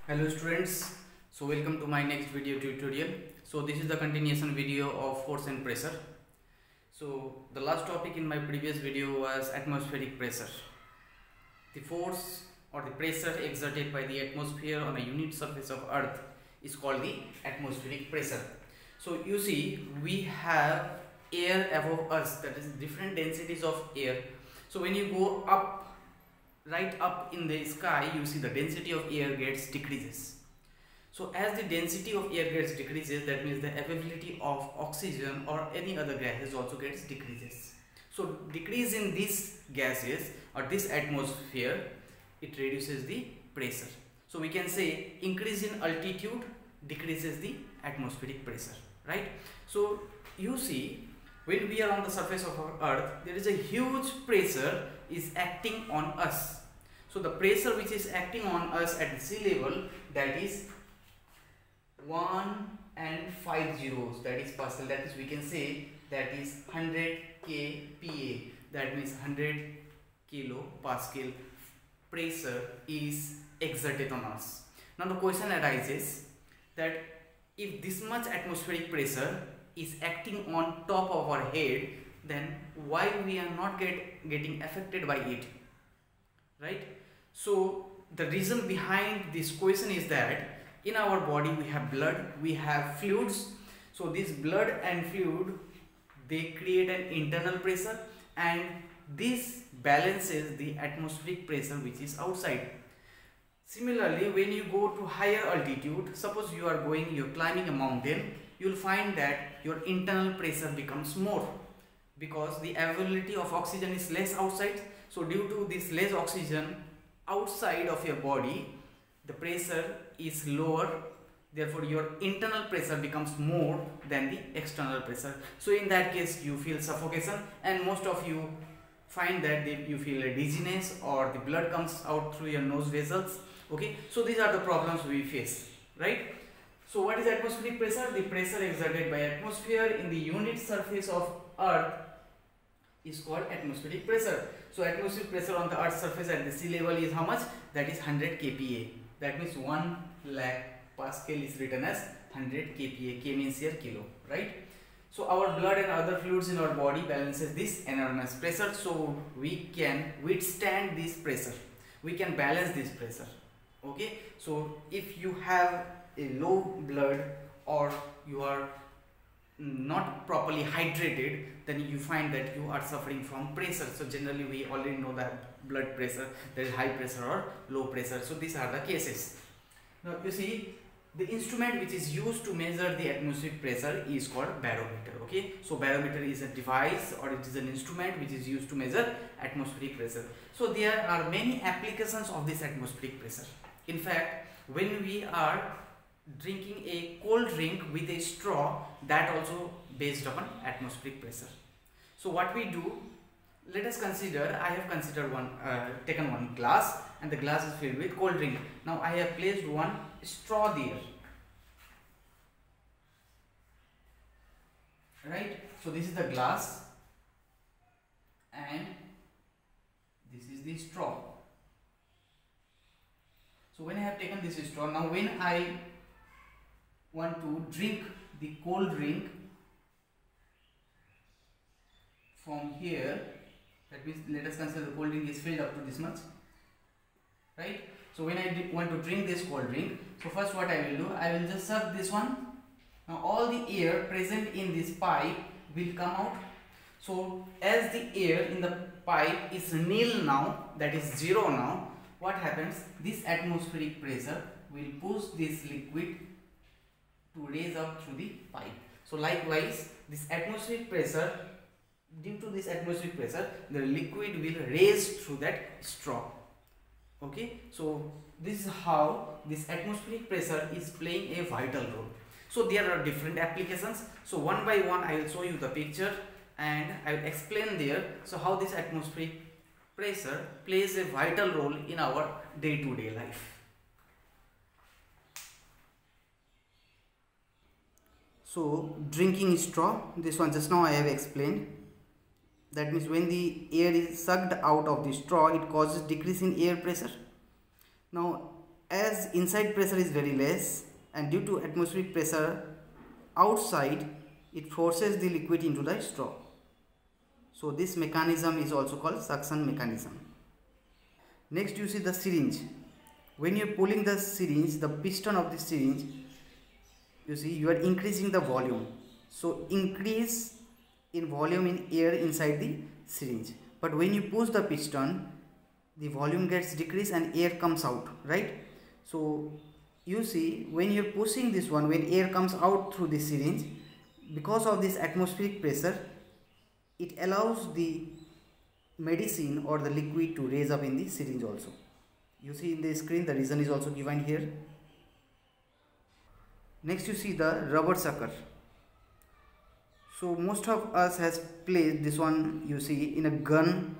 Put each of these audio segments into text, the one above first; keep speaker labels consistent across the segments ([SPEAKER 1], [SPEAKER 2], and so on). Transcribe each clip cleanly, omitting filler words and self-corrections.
[SPEAKER 1] Hello students, so welcome to my next video tutorial. So this is the continuation video of force and pressure. So the last topic in my previous video was atmospheric pressure. The force or the pressure exerted by the atmosphere on a unit surface of earth is called the atmospheric pressure. So you see we have air above us, that is different densities of air. So when you go up, right up in the sky, you see the density of air gets decreases. So as the density of air gets decreases, that means the availability of oxygen or any other gases also gets decreases. So decrease in these gases or this atmosphere, it reduces the pressure. So we can say increase in altitude decreases the atmospheric pressure, right? So you see when we are on the surface of our earth, there is a huge pressure is acting on us. So the pressure which is acting on us at the sea level, that is 1 and 5 zeros, that is Pascal, that is we can say that is 100 kPa, that means 100 kilopascal pressure is exerted on us. Now the question arises that if this much atmospheric pressure is acting on top of our head, then why we are not getting affected by it, right? So the reason behind this question is that in our body we have blood, we have fluids. So this blood and fluid, they create an internal pressure, and this balances the atmospheric pressure which is outside. Similarly, when you go to higher altitude, suppose you're climbing a mountain, you'll find that your internal pressure becomes more because the availability of oxygen is less outside. So due to this less oxygen outside of your body, the pressure is lower, therefore your internal pressure becomes more than the external pressure. So in that case you feel suffocation, and most of you find that you feel a dizziness or the blood comes out through your nose vessels. Okay, so these are the problems we face, right? So what is atmospheric pressure? The pressure exerted by atmosphere in the unit surface of earth is called atmospheric pressure. So atmospheric pressure on the earth's surface at the sea level is how much? That is 100 kPa. That means 1 lakh Pascal is written as 100 kPa. K means here kilo, right? So our blood and other fluids in our body balances this enormous pressure, so we can withstand this pressure, we can balance this pressure. Okay, so if you have a low blood or you are not properly hydrated, then you find that you are suffering from pressure. So generally we already know that blood pressure, there is high pressure or low pressure. So these are the cases. Now you see, the instrument which is used to measure the atmospheric pressure is called barometer. Okay, so barometer is a device or it is an instrument which is used to measure atmospheric pressure. So there are many applications of this atmospheric pressure. In fact, when we are drinking a cold drink with a straw, that also based upon atmospheric pressure. So what we do, let us consider, I have considered taken one glass, and the glass is filled with cold drink. Now I have placed one straw there, right? So this is the glass and this is the straw. So when I have taken this straw, now when I want to drink the cold drink from here, that means let us consider the cold drink is filled up to this much, right? So when I want to drink this cold drink, so first what I will do, I will just suck this one. Now all the air present in this pipe will come out. So as the air in the pipe is nil now, that is zero now, what happens? This atmospheric pressure will push this liquid to raise up through the pipe. So likewise, this atmospheric pressure, due to this atmospheric pressure, the liquid will raise through that straw. Okay, so this is how this atmospheric pressure is playing a vital role. So there are different applications. So one by one I will show you the picture and I will explain there. So how this atmospheric pressure plays a vital role in our day-to-day life. So drinking straw, this one just now I have explained. That means when the air is sucked out of the straw, it causes decrease in air pressure. Now as inside pressure is very less, and due to atmospheric pressure outside, it forces the liquid into the straw. So this mechanism is also called suction mechanism. Next you see the syringe. When you are pulling the syringe, the piston of the syringe, you see you are increasing the volume. So increase in volume in air inside the syringe. But when you push the piston, the volume gets decreased and air comes out, right? So you see when you are pushing this one, when air comes out through the syringe, because of this atmospheric pressure, it allows the medicine or the liquid to raise up in the syringe also. You see in the screen the reason is also given here. Next you see the rubber sucker. So most of us has placed this one, you see in a gun,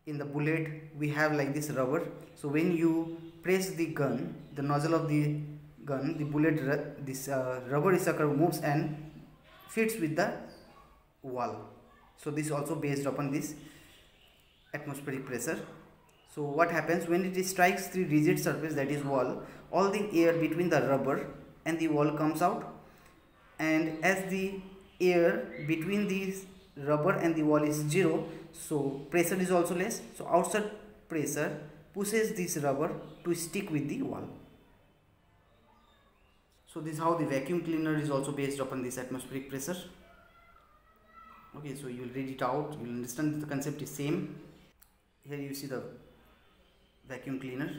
[SPEAKER 1] in the bullet we have like this rubber. So when you press the gun, the nozzle of the gun, the bullet, this rubber sucker moves and fits with the wall. So this is also based upon this atmospheric pressure. So what happens when it strikes the rigid surface, that is wall, all the air between the rubber and the wall comes out, and as the air between the rubber and the wall is zero, so pressure is also less, so outside pressure pushes this rubber to stick with the wall. So this is how the vacuum cleaner is also based upon this atmospheric pressure. Okay, so you will read it out, you will understand the concept is same. Here you see the vacuum cleaner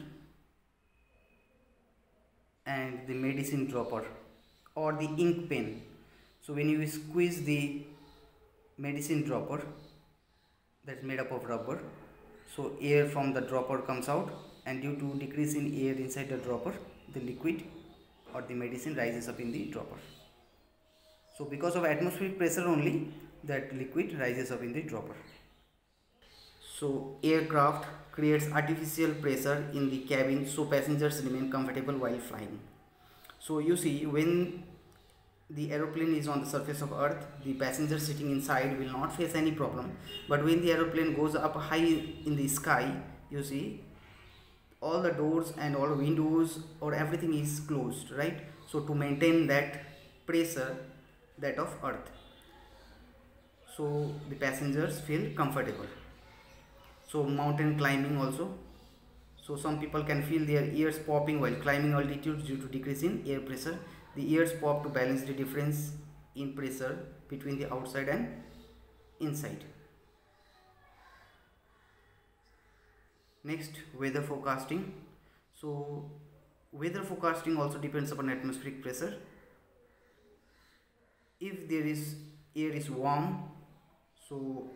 [SPEAKER 1] and the medicine dropper or the ink pen. So when you squeeze the medicine dropper, that's made up of rubber, so air from the dropper comes out, and due to decrease in air inside the dropper, the liquid or the medicine rises up in the dropper. So because of atmospheric pressure only, that liquid rises up in the dropper. So aircraft creates artificial pressure in the cabin so passengers remain comfortable while flying. So you see when the aeroplane is on the surface of earth, the passenger sitting inside will not face any problem, but when the aeroplane goes up high in the sky, you see all the doors and all windows or everything is closed, right? So to maintain that pressure, that of earth, so the passengers feel comfortable. So mountain climbing also, so some people can feel their ears popping while climbing altitudes due to decrease in air pressure. The ears pop to balance the difference in pressure between the outside and inside. Next, weather forecasting. So weather forecasting also depends upon atmospheric pressure. If there is air is warm, so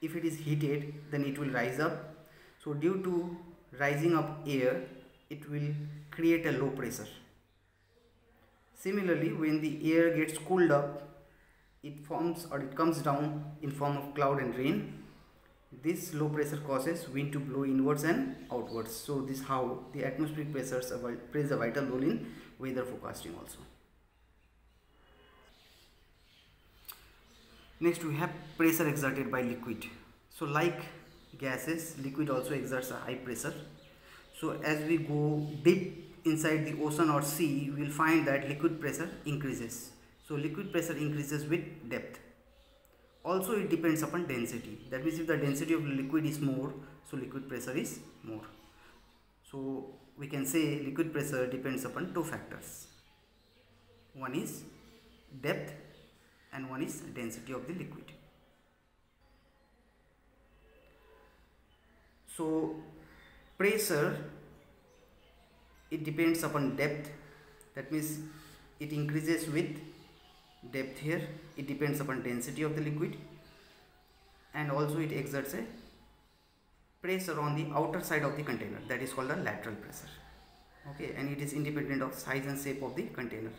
[SPEAKER 1] if it is heated, then it will rise up. So due to rising up air, it will create a low pressure. Similarly, when the air gets cooled up, it forms or it comes down in form of cloud and rain. This low pressure causes wind to blow inwards and outwards. So this is how the atmospheric pressures plays a vital role in weather forecasting also. Next we have pressure exerted by liquid. So like gases, liquid also exerts a high pressure. So as we go deep inside the ocean or sea, we will find that liquid pressure increases. So liquid pressure increases with depth. Also it depends upon density. That means if the density of liquid is more, so liquid pressure is more. So we can say liquid pressure depends upon two factors. One is depth and one is density of the liquid. So pressure, it depends upon depth, that means it increases with depth here. It depends upon density of the liquid, and also it exerts a pressure on the outer side of the container, that is called a lateral pressure. Okay, and it is independent of size and shape of the container.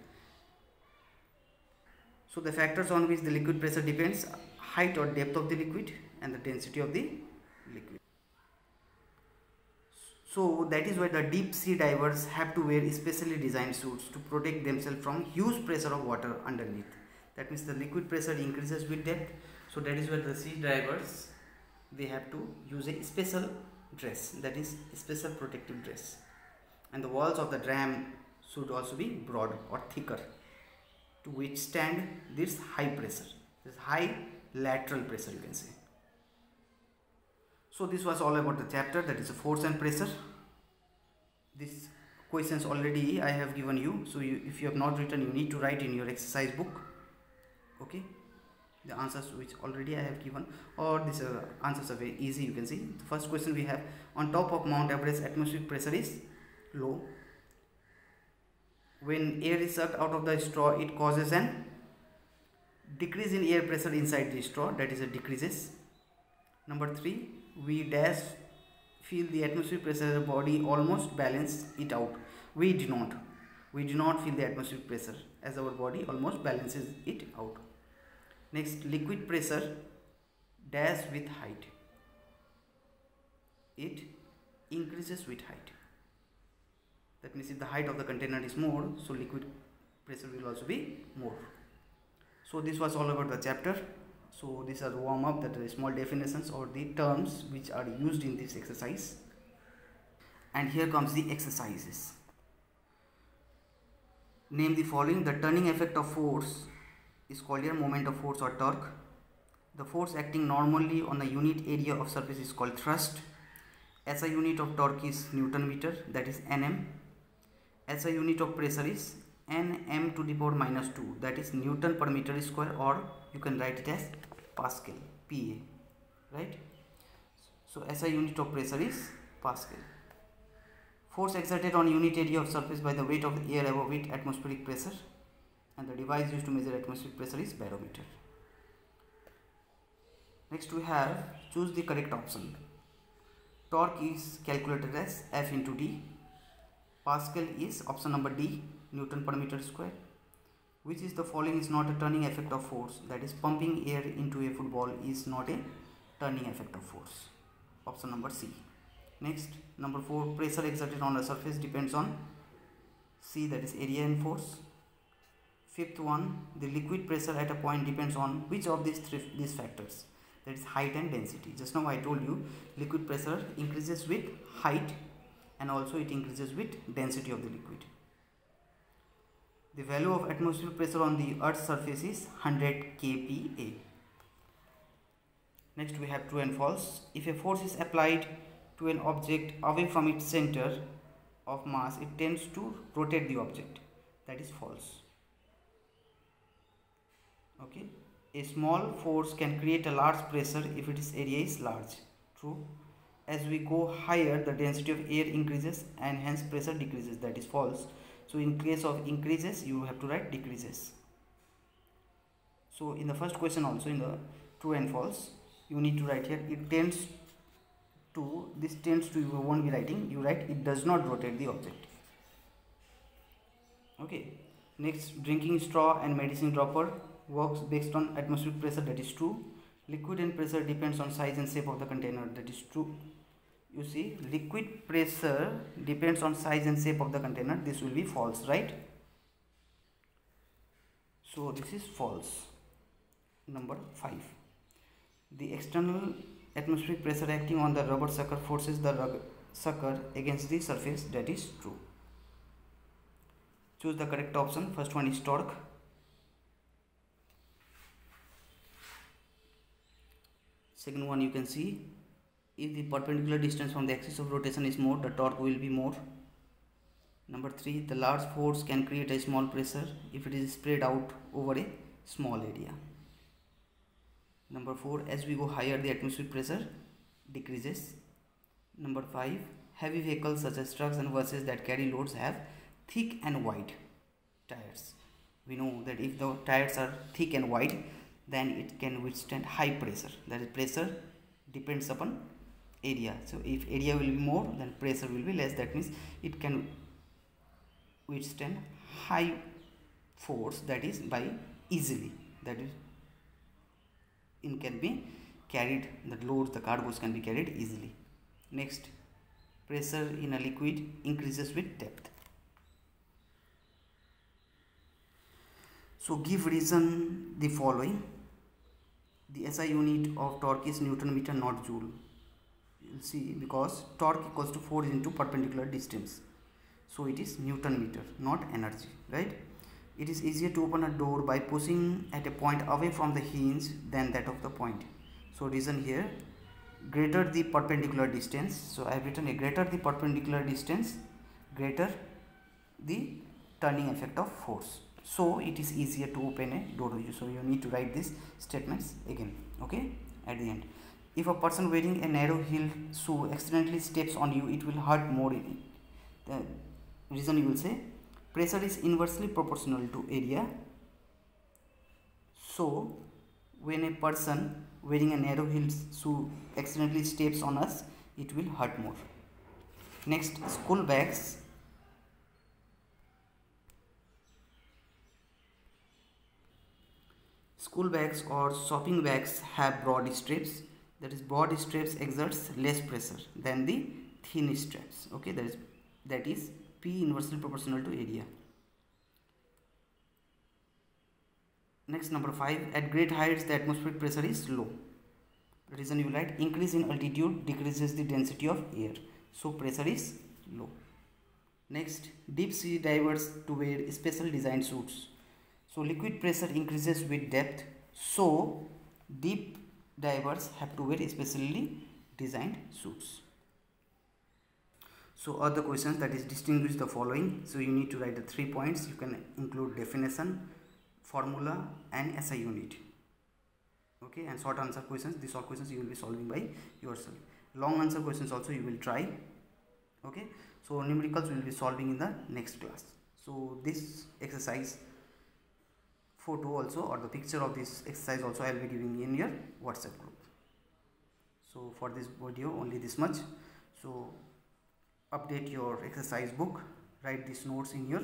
[SPEAKER 1] So the factors on which the liquid pressure depends: height or depth of the liquid and the density of the liquid. So that is why the deep sea divers have to wear specially designed suits to protect themselves from huge pressure of water underneath. That means the liquid pressure increases with depth. So that is why the sea divers, they have to use a special dress, that is a special protective dress. and the walls of the drum should also be broad or thicker to withstand this high pressure, this high lateral pressure, you can say. So this was all about the chapter, that is force and pressure. These questions already I have given you, so if you have not written, you need to write in your exercise book. Okay, the answers which already I have given, or these answers are very easy, you can see. The first question we have, on top of Mount Everest atmospheric pressure is low. When air is sucked out of the straw, it causes an decrease in air pressure inside the straw, that is a decreases. Number 3, we dash feel the atmospheric pressure of the body almost balance it out. We do not feel the atmospheric pressure as our body almost balances it out. Next, liquid pressure dash with height, it increases with height. That means if the height of the container is more, so liquid pressure will also be more. So this was all about the chapter. So these are warm up, that are small definitions or the terms which are used in this exercise. And here comes the exercises. Name the following. The turning effect of force is called here moment of force or torque. The force acting normally on the unit area of surface is called thrust. SI unit of torque is Newton meter, that is Nm. SI unit of pressure is Nm to the power minus 2, that is Newton per meter square, or you can write it as Pascal, PA, right? So SI unit of pressure is Pascal. Force exerted on unit area of surface by the weight of the air above it, atmospheric pressure, and the device used to measure atmospheric pressure is barometer. Next we have, choose the correct option. Torque is calculated as F into D. Pascal is option number D, Newton per meter square. Which is the following is not a turning effect of force? That is, pumping air into a football is not a turning effect of force. Option number C. Next, number 4, pressure exerted on a surface depends on C, that is area and force. Fifth one, the liquid pressure at a point depends on which of these factors? That is height and density. Just now I told you liquid pressure increases with height and also it increases with density of the liquid. The value of atmospheric pressure on the Earth's surface is 100 kPa. Next we have true and false. If a force is applied to an object away from its center of mass, it tends to rotate the object. That is false. Okay. A small force can create a large pressure if its area is large. True. As we go higher, the density of air increases and hence pressure decreases. That is false. So in case of increases, you have to write decreases. So in the first question also, in the true and false, you need to write here it tends to, this tends to, you won't be writing, you write it does not rotate the object. Okay. Next, drinking straw and medicine dropper works based on atmospheric pressure. That is true. Liquid and pressure depends on size and shape of the container. That is true. You see, liquid pressure depends on size and shape of the container. This will be false, right? So this is false. Number 5. The external atmospheric pressure acting on the rubber sucker forces the sucker against the surface. That is true. Choose the correct option. First one is torque. Second one, you can see, if the perpendicular distance from the axis of rotation is more, the torque will be more. Number 3, the large force can create a small pressure if it is spread out over a small area. Number 4, as we go higher, the atmospheric pressure decreases. Number 5, heavy vehicles such as trucks and buses that carry loads have thick and wide tires. We know that if the tires are thick and wide, then it can withstand high pressure. That is, pressure depends upon area. So if area will be more, then pressure will be less. That means it can withstand high force, that is by easily. That is, it can be carried, the loads, the cargoes can be carried easily. Next, pressure in a liquid increases with depth. So give reason the following. The SI unit of torque is Newton meter, not joule. You will see, because torque equals to force into perpendicular distance. So it is Newton meter, not energy, right? It is easier to open a door by pushing at a point away from the hinge than that of the point. So reason here, greater the perpendicular distance. So I have written a greater the perpendicular distance, greater the turning effect of force. So it is easier to open a door. So you need to write these statements again, okay, at the end. If a person wearing a narrow heel shoe accidentally steps on you, it will hurt more. The reason you will say, pressure is inversely proportional to area. So when a person wearing a narrow heel shoe accidentally steps on us, it will hurt more. Next, school bags. School bags or shopping bags have broad straps. That is, broad straps exerts less pressure than the thin straps. Okay, that is P inversely proportional to area. Next, number 5. At great heights, the atmospheric pressure is low. The reason you write, increase in altitude decreases the density of air. So pressure is low. Next, deep sea divers to wear special designed suits. So liquid pressure increases with depth. So deep divers have to wear specially designed suits. So other questions, that is distinguish the following. So you need to write the 3 points. You can include definition, formula and SI unit. Okay, and short answer questions, these all questions you will be solving by yourself. Long answer questions also you will try. Okay, so numericals will be solving in the next class. So this exercise photo also, or the picture of this exercise also, I will be giving in your WhatsApp group. So for this video only this much. So update your exercise book, write these notes in your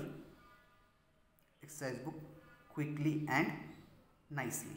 [SPEAKER 1] exercise book quickly and nicely.